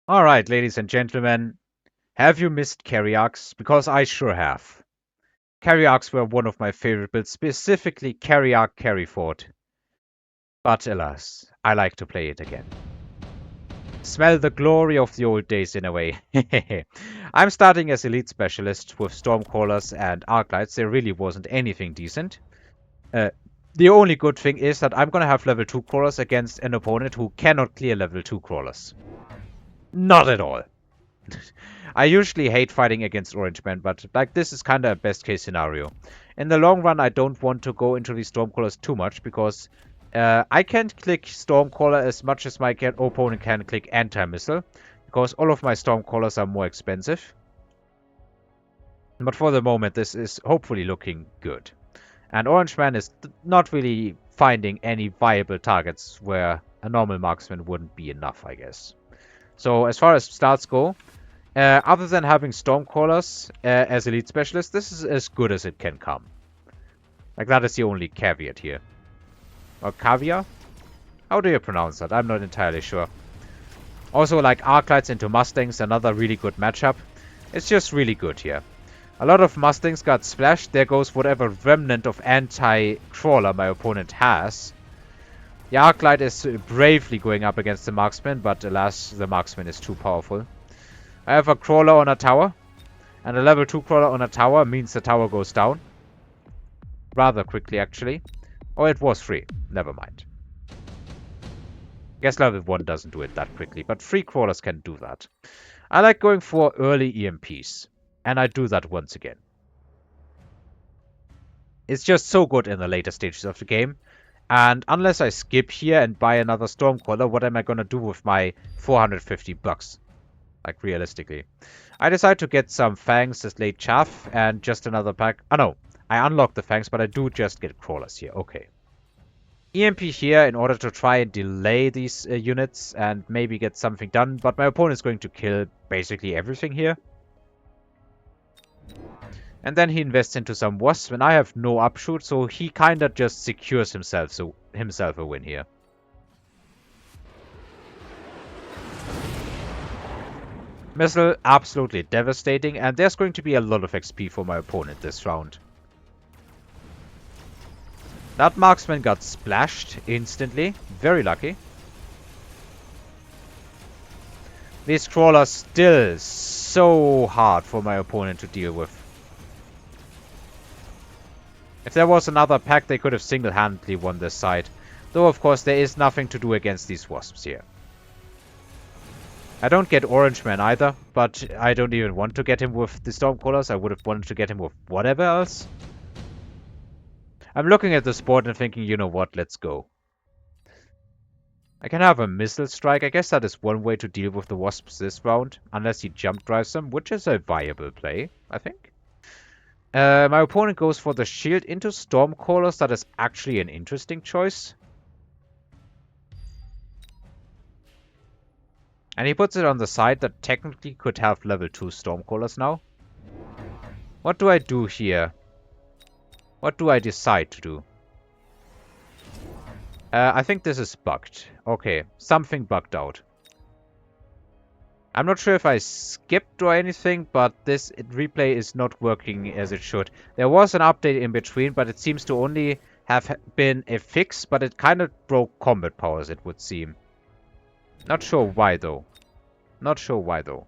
Alright, ladies and gentlemen, have you missed carry arcs? Because I sure have. Carry arcs were one of my favorite builds, specifically carry arc carry fort. But alas, I like to play it again. Smell the glory of the old days in a way. I'm starting as elite specialist with stormcrawlers and arclights. There really wasn't anything decent. Uh, the only good thing is that I'm gonna have level 2 crawlers against an opponent who cannot clear level 2 crawlers. Not at all. I usually hate fighting against orange men, but like this is kind of a best case scenario. In the long run, I don't want to go into these Stormcrawlers too much because I can't click Stormcaller as much as my opponent can click Anti-Missile because all of my Stormcrawlers are more expensive. But for the moment, this is hopefully looking good. And Orange Man is not really finding any viable targets where a normal marksman wouldn't be enough, I guess. So as far as stats go, other than having Stormcrawlers as elite specialist, this is as good as it can come. Like, that is the only caveat here. Or caviar? How do you pronounce that? I'm not entirely sure. Also, like, Arclights into Mustangs, another really good matchup. It's just really good here. A lot of Mustangs got splashed. There goes whatever remnant of anti-crawler my opponent has. The Arclight is bravely going up against the Marksman, but alas, the Marksman is too powerful. I have a crawler on a tower, and a level 2 crawler on a tower means the tower goes down. Rather quickly, actually. Oh, it was free. Never mind. Guess level 1 doesn't do it that quickly, but 3 crawlers can do that. I like going for early EMPs, and I do that once again. It's just so good in the later stages of the game, and unless I skip here and buy another Stormcaller, what am I gonna do with my 450 bucks? Like, realistically. I decide to get some Fangs as late chaff and just another pack. Oh no, I unlock the Fangs, but I do just get Crawlers here. Okay. EMP here in order to try and delay these units and maybe get something done, but my opponent is going to kill basically everything here. And then he invests into some Wasps, and I have no upshoot, so he kinda just secures himself a win here. Missile, absolutely devastating, and there's going to be a lot of XP for my opponent this round. That marksman got splashed instantly. Very lucky. These crawlers still so hard for my opponent to deal with. If there was another pack, they could have single-handedly won this side. Though, of course, there is nothing to do against these wasps here. I don't get Orange Man either, but I don't even want to get him with the Stormcrawlers. I would have wanted to get him with whatever else. I'm looking at the board and thinking, you know what, let's go. I can have a Missile Strike. I guess that is one way to deal with the Wasps this round. Unless he jump drives them, which is a viable play, I think. My opponent goes for the shield into Stormcrawlers. That is actually an interesting choice. And he puts it on the side that technically could have level 2 Stormcrawlers now. What do I do here? What do I decide to do? I think this is bugged. Okay, something bugged out. I'm not sure if I skipped or anything, but this replay is not working as it should. There was an update in between, but it seems to only have been a fix, but it kind of broke combat powers, it would seem. Not sure why, though. Not sure why, though.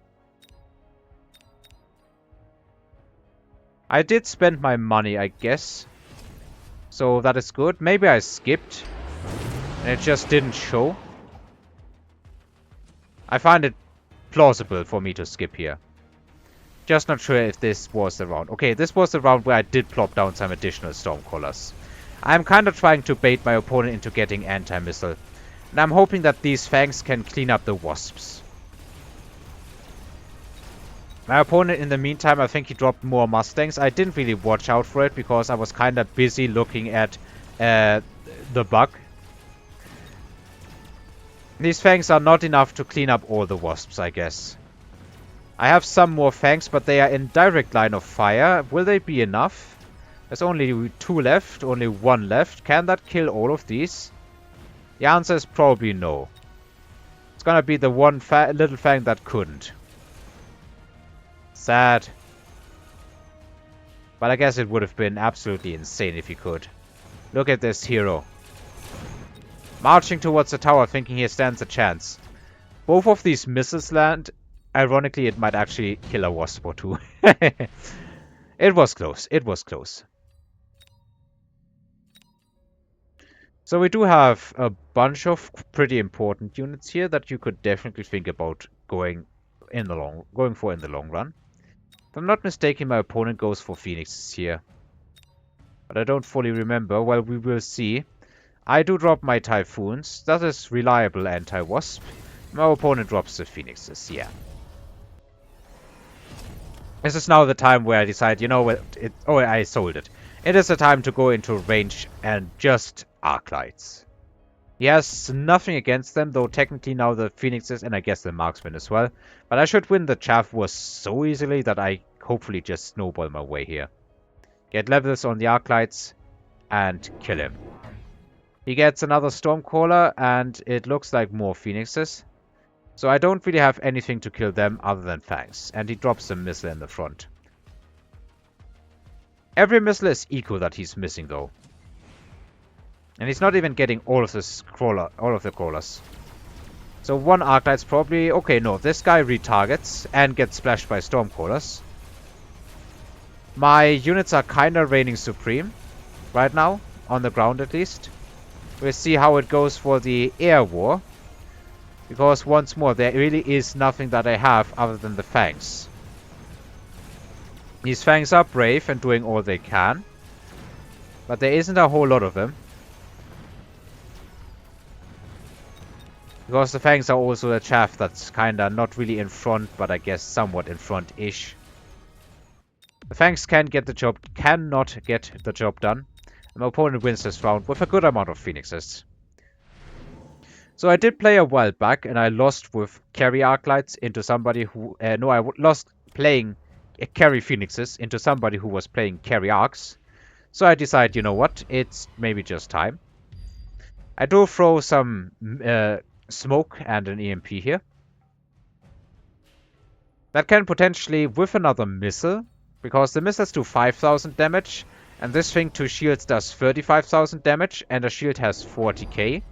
I did spend my money, I guess. So that is good. Maybe I skipped. And it just didn't show. I find it plausible for me to skip here. Just not sure if this was the round. Okay, this was the round where I did plop down some additional Stormcrawlers. I'm kind of trying to bait my opponent into getting anti-missile. And I'm hoping that these Fangs can clean up the Wasps. My opponent, in the meantime, I think he dropped more Mustangs. I didn't really watch out for it because I was kind of busy looking at the bug. These Fangs are not enough to clean up all the Wasps, I guess. I have some more Fangs, but they are in direct line of fire. Will they be enough? There's only 2 left, only 1 left. Can that kill all of these? The answer is probably no. It's gonna be the one little fang that couldn't. Sad. But I guess it would have been absolutely insane if he could. Look at this hero. Marching towards the tower thinking he stands a chance. Both of these missiles land. Ironically, it might actually kill a wasp or two. It was close. It was close. So we do have a bunch of pretty important units here that you could definitely think about going for in the long run. If I'm not mistaken, my opponent goes for phoenixes here. But I don't fully remember. Well, we will see. I do drop my typhoons. That is reliable anti-wasp. My opponent drops the phoenixes, yeah. This is now the time where I decide, you know what, I sold it. It is the time to go into range and just arc lights. He has nothing against them, though technically now the phoenixes and I guess the marksman as well. But I should win the chaff war so easily that I hopefully just snowball my way here. Get levels on the arc lights and kill him. He gets another Stormcaller and it looks like more phoenixes. So I don't really have anything to kill them other than fangs. And he drops a missile in the front. Every missile is equal that he's missing though. And he's not even getting all of the crawlers. So one Arclight's probably... Okay, no, this guy retargets and gets splashed by Stormcrawlers. My units are kinda reigning supreme right now, on the ground at least. We'll see how it goes for the air war. Because once more, there really is nothing that I have other than the fangs. These fangs are brave and doing all they can. But there isn't a whole lot of them. Because the fangs are also a chaff that's kinda not really in front, but I guess somewhat in front-ish. The fangs cannot get the job done. And my opponent wins this round with a good amount of phoenixes. So I did play a while back, and I lost with carry arclights into somebody who... I lost playing carry phoenixes into somebody who was playing carry arcs. So I decided, you know what, it's maybe just time. I do throw some smoke and an EMP here. That can potentially, with another missile, because the missiles do 5,000 damage, and this thing to shields does 35,000 damage, and a shield has 40k.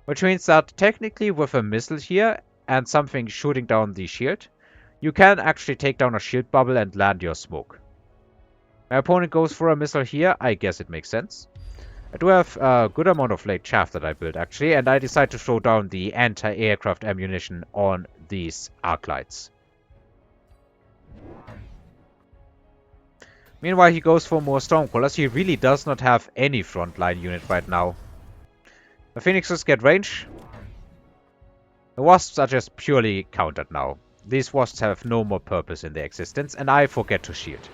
Which means that technically with a missile here and something shooting down the shield, you can actually take down a shield bubble and land your smoke. My opponent goes for a missile here. I guess it makes sense. I do have a good amount of late chaff that I built actually, and I decide to throw down the anti-aircraft ammunition on these arc lights. Meanwhile, he goes for more Stormcrawlers. He really does not have any frontline unit right now. The Phoenixes get range. The Wasps are just purely countered now. These Wasps have no more purpose in their existence, and I forget to shield.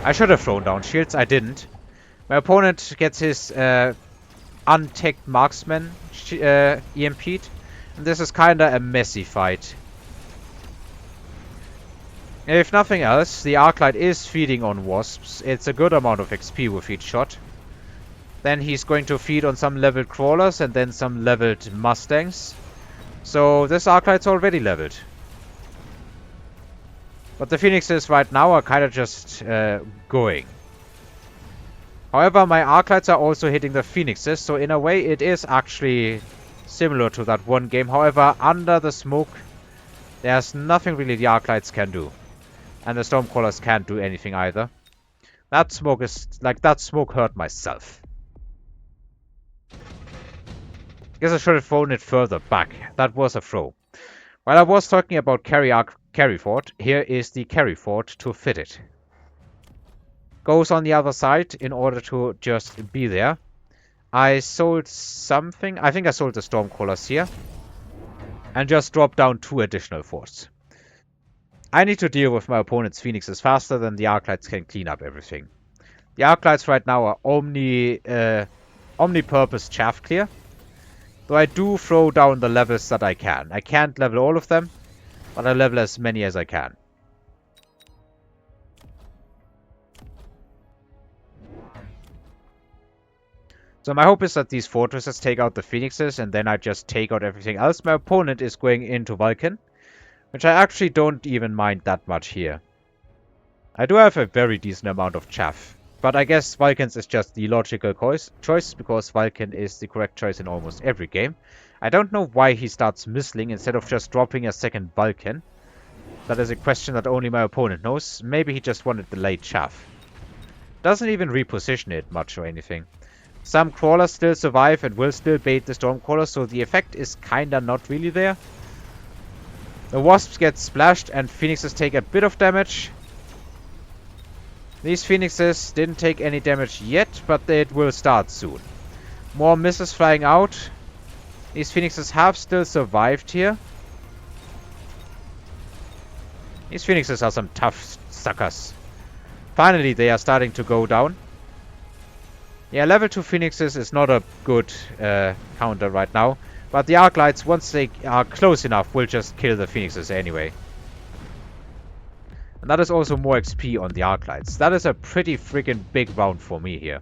I should have thrown down shields, I didn't. My opponent gets his untagged marksman EMP'd, and this is kinda a messy fight. If nothing else, the Arclight is feeding on Wasps. It's a good amount of XP with each shot. Then he's going to feed on some leveled crawlers and then some leveled mustangs. So this Arclight's already leveled. But the Phoenixes right now are kind of just going. However, my Arclights are also hitting the Phoenixes, so in a way it is actually similar to that one game. However, under the smoke, there's nothing really the Arclights can do. And the Stormcrawlers can't do anything either. That smoke is... that smoke hurt myself. Guess I should have thrown it further back. That was a throw. While I was talking about carry fort, here is the carry fort to fit it. Goes on the other side in order to just be there. I sold something. I think I sold the Stormcrawlers here. And just dropped down 2 additional forts. I need to deal with my opponent's Phoenixes faster than the Arclights can clean up everything. The Arclights right now are omni-purpose chaff clear. Though I do throw down the levels that I can. I can't level all of them, but I level as many as I can. So my hope is that these fortresses take out the phoenixes and then I just take out everything else. My opponent is going into Vulcan, which I actually don't even mind that much here. I do have a very decent amount of chaff, but I guess Vulcans is just the logical choice because Vulcan is the correct choice in almost every game. I don't know why he starts missling instead of just dropping a second Vulcan. That is a question that only my opponent knows. Maybe he just wanted the late chaff. Doesn't even reposition it much or anything. Some crawlers still survive and will still bait the Stormcrawlers, so the effect is kinda not really there. The Wasps get splashed and Phoenixes take a bit of damage. These Phoenixes didn't take any damage yet, but it will start soon. More missiles flying out. These Phoenixes have still survived here. These Phoenixes are some tough suckers. Finally, they are starting to go down. Yeah, level 2 Phoenixes is not a good counter right now. But the Arc Lights, once they are close enough, will just kill the Phoenixes anyway. And that is also more XP on the Arc Lights. That is a pretty freaking big round for me here.